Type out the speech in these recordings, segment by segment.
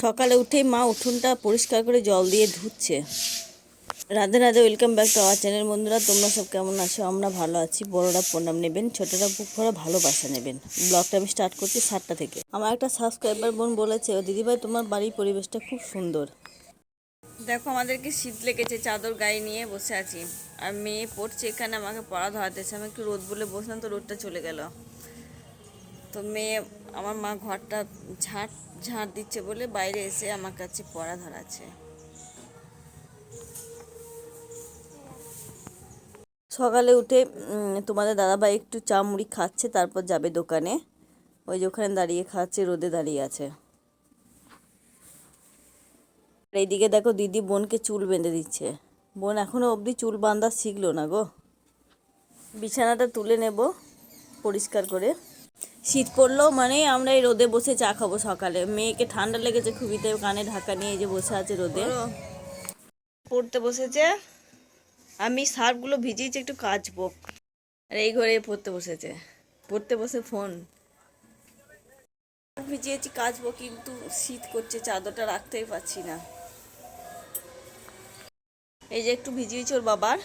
সকালে উঠেই মা উঠোনটা পরিষ্কার করে জল দিয়ে ধুচ্ছে। Radhe Radhe, welcome back to our channel. বন্ধুরা, তোমরা সব কেমন আছো? আমরা ভালো আছি। বড়রা প্রণাম নেবেন, ছোটরা বুক ভরা ভালোবাসা নেবেন। ব্লগটা আমি স্টার্ট করছি 7টা থেকে। আমার একটা সাবস্ক্রাইবার বোন বলেছে, ও দিদিভাই তোমার বাড়ির পরিবেশটা খুব সুন্দর। দেখো, আমাদেরকে শীত লেগেছে, চাদর গায়ে নিয়ে বসে আছি। আর মেয়ে পড়ছে এখানে, আমাকে পড়া ধরাতেছে। আমি একটু রোদ বলে বসলাম, তো রোদটা চলে গেল। তো মেয়ে, আমার মা ঘরটা ঝাঁট দিচ্ছে বলে বাইরে এসে আমার কাছে পড়া ধরাচ্ছে। সকালে উঠে তোমাদের দাদাভাই একটু চা মুড়ি খাচ্ছে, তারপর যাবে দোকানে। ওই যে ওখানে দাঁড়িয়ে খাচ্ছে, রোদে দাঁড়িয়ে আছে। এইদিকে দেখো, দিদি বোনকে চুল বেঁধে দিচ্ছে। বোন এখনো অবধি চুল বাঁধা শিখলো না গো। বিছানাটা তুলে নেব পরিষ্কার করে। শীত পড়লো মানে আমরা এই রোদে বসে চা খাবো সকালে। মেয়েকে ঠান্ডা লেগেছে খুবই, তাই কানে ঢাকা নিয়ে যে বসে আছে রোদে। পড়তে বসেছে, আমি সার্ফগুলো ভিজিয়েছি, একটু কাচবো। আর এই ঘরে পড়তে বসেছে, পড়তে বসে ফোন ভিজিয়েছি, কাচবো, কিন্তু শীত করছে, চাদরটা রাখতেই পারছি না। এই যে একটু ভিজিয়েছি ওর বাবার,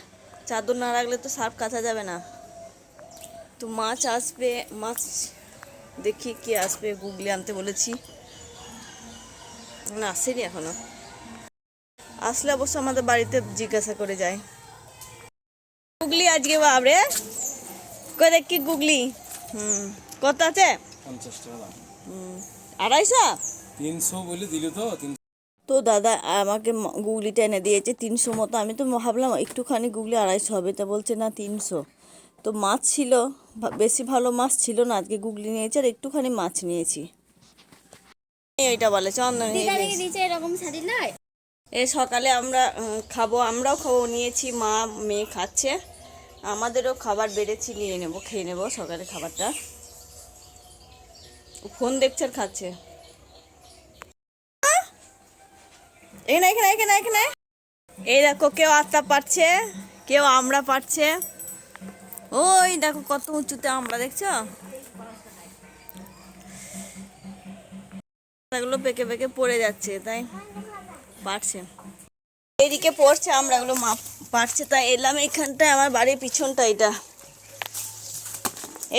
চাদর না রাখলে তো সার্ফ কাচা যাবে না। তো মাছ আসবে, মাছ দেখি কি আসবে, গুগলি আনতে বলেছি, না আসেনি এখনো। আসলে অবশ্য আমাদের বাড়িতে জিজ্ঞাসা করে যায়। গুগলি আজকে বাবরে কই দেখ কি গুগলি। কত আছে? 50 টাকা। 250। 300 বলে দিল তো। তো দাদা আমাকে গুগলিটা এনে দিয়েছে 300 মতো। আমি তো ভাবলাম একটুখানি গুগলি 250 হবে, তা বলছে না 300। তো মাছ ছিল, বেশি ভালো মাছ ছিল না, আজকে গুগলি নিয়েছি আর একটুখানি মাছ নিয়েছি। এইটা বলে চন্দন এরকম শাড়ি নয়। এ সকালে আমরা খাবো, আমরাও খাবো, নিয়েছি, মা মেয়ে খাচ্ছে। আমাদেরও খাবার বেড়েছি, নিয়ে নেবো, খেয়ে নেবো সকালে খাবারটা। ফোন দেখছে আর খাচ্ছে। এখানে এখানে এখানে এখানে এই দেখো, কেউ আত্মা পারছে, কেউ আমরা পারছে। ওই দেখো কত উঁচুতে আমরা, দেখছো? এগুলো পেকে পেকে পড়ে যাচ্ছে, তাই পারছে। এইদিকে পড়ছে, আমরা এগুলো মাপ পারছে, তাই এলাম এখানটায়। আমার বাড়ির পিছনটা এটা।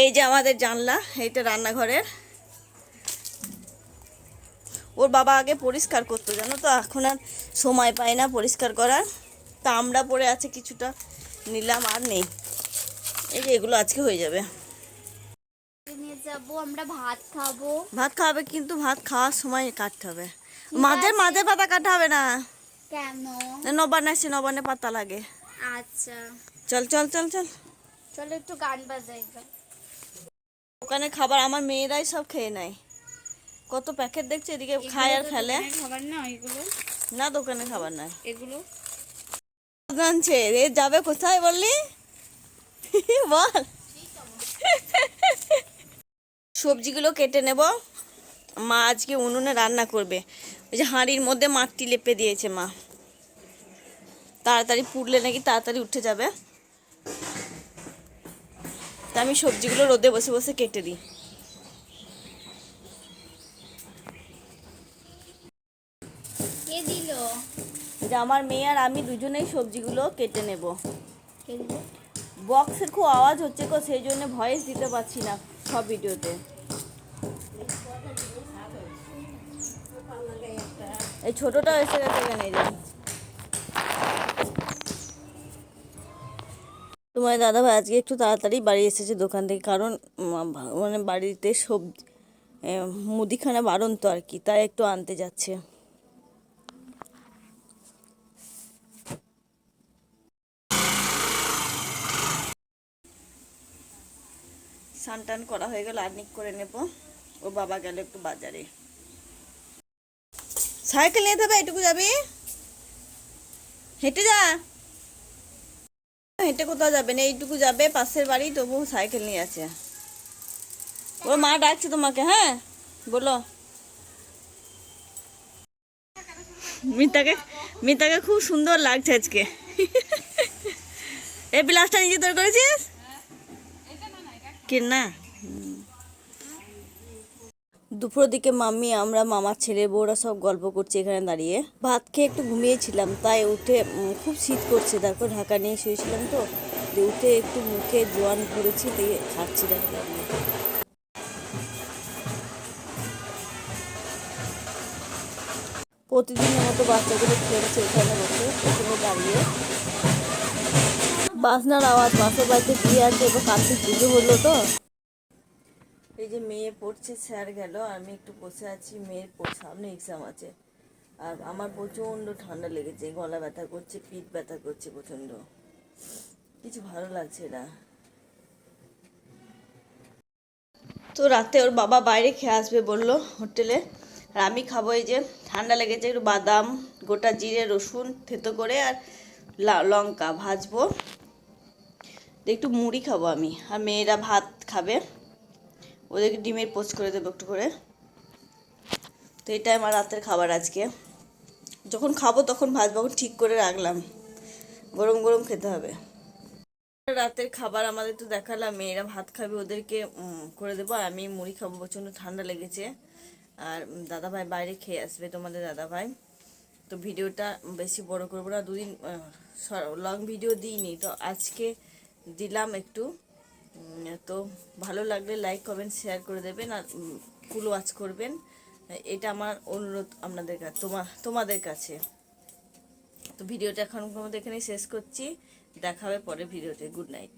এই যে আমাদের জানলা, এইটা রান্নাঘরের। ওর বাবা আগে পরিষ্কার করতো, জানো তো, এখন আর সময় পায় না পরিষ্কার করার। তা আমরা পড়ে আছে কিছুটা, নিলাম, আর নেই। এই যে এগুলো আজকে হয়ে যাবে। নিয়ে যাবো, আমরা ভাত খাবো। ভাত খাবে, কিন্তু ভাত খাওয়ার সময় কাটতে হবে। মাঝে মাঝে পাতা কাটা হবে না। কেন? নবান্নে আসছে, নবান্নে পাতা লাগে। আচ্ছা, চল চল চল চল, চলো একটু গান বাজাই। ওখানে খাবার আমার মেয়েরাই সব খেয়ে নেয়। কত প্যাকেট দেখছে, এদিকে খায় আর ফেলে। খাবার না এগুলো, না দোকানে খাবার নয় এগুলো জানছে। এ যাবে কোথায় বললি? বল। সবজিগুলো কেটে নেব, মা আজকে উনুনে রান্না করবে। ওই যে হাঁড়ির মধ্যে মাটি লেপে দিয়েছে মা, তাড়াতাড়ি পুড়লে নাকি তাড়াতাড়ি উঠে যাবে। তা আমি সবজিগুলো রোদে বসে বসে কেটে দিই। কে দিল? যে আমার মেয়ে আর আমি দুজনেই সবজিগুলো কেটে নেব। কে দিল? বক্সের খুব আওয়াজ হচ্ছে গো, সেই জন্য ভয়েস দিতে পারছি না সব ভিডিওতে। এই ছোটটা এসে গেছে এখানে। এই যে তোমার দাদাভাই আজকে একটু তাড়াতাড়ি বাড়ি এসেছে দোকান থেকে, কারণ মানে বাড়িতে সবজি মুদিখানা বারণ তো আর কি, তাই একটু আনতে যাচ্ছে। স্নান টান করা হয়ে গেল, আর্নিক করে নেব। ও বাবা গেল একটু বাজারে। সাইকেল নিয়ে যাবে, এটুকু যাবি? হেঁটে যা। হেঁটে কোথাও যাবে না, এইটুকু যাবে, পাশের বাড়ি, তবু সাইকেল নিয়ে আছে। ওর মা ডাকছে তোমাকে, হ্যাঁ বলো। মিতাকে খুব সুন্দর লাগছে আজকে। এই ব্লাউজটা নিজে তৈরি করেছিস? কি না, দুপুরের দিকে মাম্মি আমরা মামার ছেলে বউরা সব গল্প করছে এখানে দাঁড়িয়ে। ভাত খেয়ে একটু ঘুমিয়েছিলাম, তাই উঠে খুব শীত করছে, তারপর ঢাকা নিয়ে শুয়েছিলাম তো, দিয়ে উঠে একটু মুখে জোয়ান ভরেছি, দিয়ে খাচ্ছি দেখো দাঁড়িয়ে। প্রতিদিনের মতো বাচ্চাগুলো খেলছে এখানে বসে এখানে দাঁড়িয়ে। বাসনার আওয়াজ, পাশের বাড়িতে বিয়ে আছে, এবার কার্তিক পুজো হলো তো। এই যে মেয়ে পড়ছে, স্যার গেল, আমি একটু বসে আছি, মেয়ের সামনে এক্সাম আছে। আর আমার প্রচণ্ড ঠান্ডা লেগেছে, গলা ব্যথা করছে, পিঠ ব্যথা করছে প্রচণ্ড, কিছু ভালো লাগছে না। তো রাতে ওর বাবা বাইরে খেয়ে আসবে বললো হোটেলে, আর আমি খাবো এই যে ঠান্ডা লেগেছে, একটু বাদাম, গোটা জিরে, রসুন থেতো করে আর লঙ্কা ভাজবো, একটু মুড়ি খাবো আমি, আর মেয়েরা ভাত খাবে, ওদেরকে ডিমের পোস্ট করে দেবো একটু করে। তো এটাই আমার রাতের খাবার আজকে, যখন খাবো তখন ভাজবো, এখন ঠিক করে রাখলাম, গরম গরম খেতে হবে। রাতের খাবার আমাদের তো দেখালাম, মেয়েরা ভাত খাবে, ওদেরকে করে দেবো, আর আমি মুড়ি খাবো, প্রচণ্ড ঠান্ডা লেগেছে। আর দাদাভাই বাইরে খেয়ে আসবে, তোমাদের দাদাভাই। তো ভিডিওটা বেশি বড় করবো না, দুদিন লং ভিডিও দিইনি, তো আজকে দিলাম একটু। তো ভালো লাগলে লাইক কমেন্ট শেয়ার করে দেবেন, আর ফুল ওয়াচ করবেন, এটা আমার অনুরোধ আপনাদের কাছে, তোমাদের কাছে। তো ভিডিওটা এখন এখানেই শেষ করছি, দেখা হবে পরে ভিডিওতে। Good night.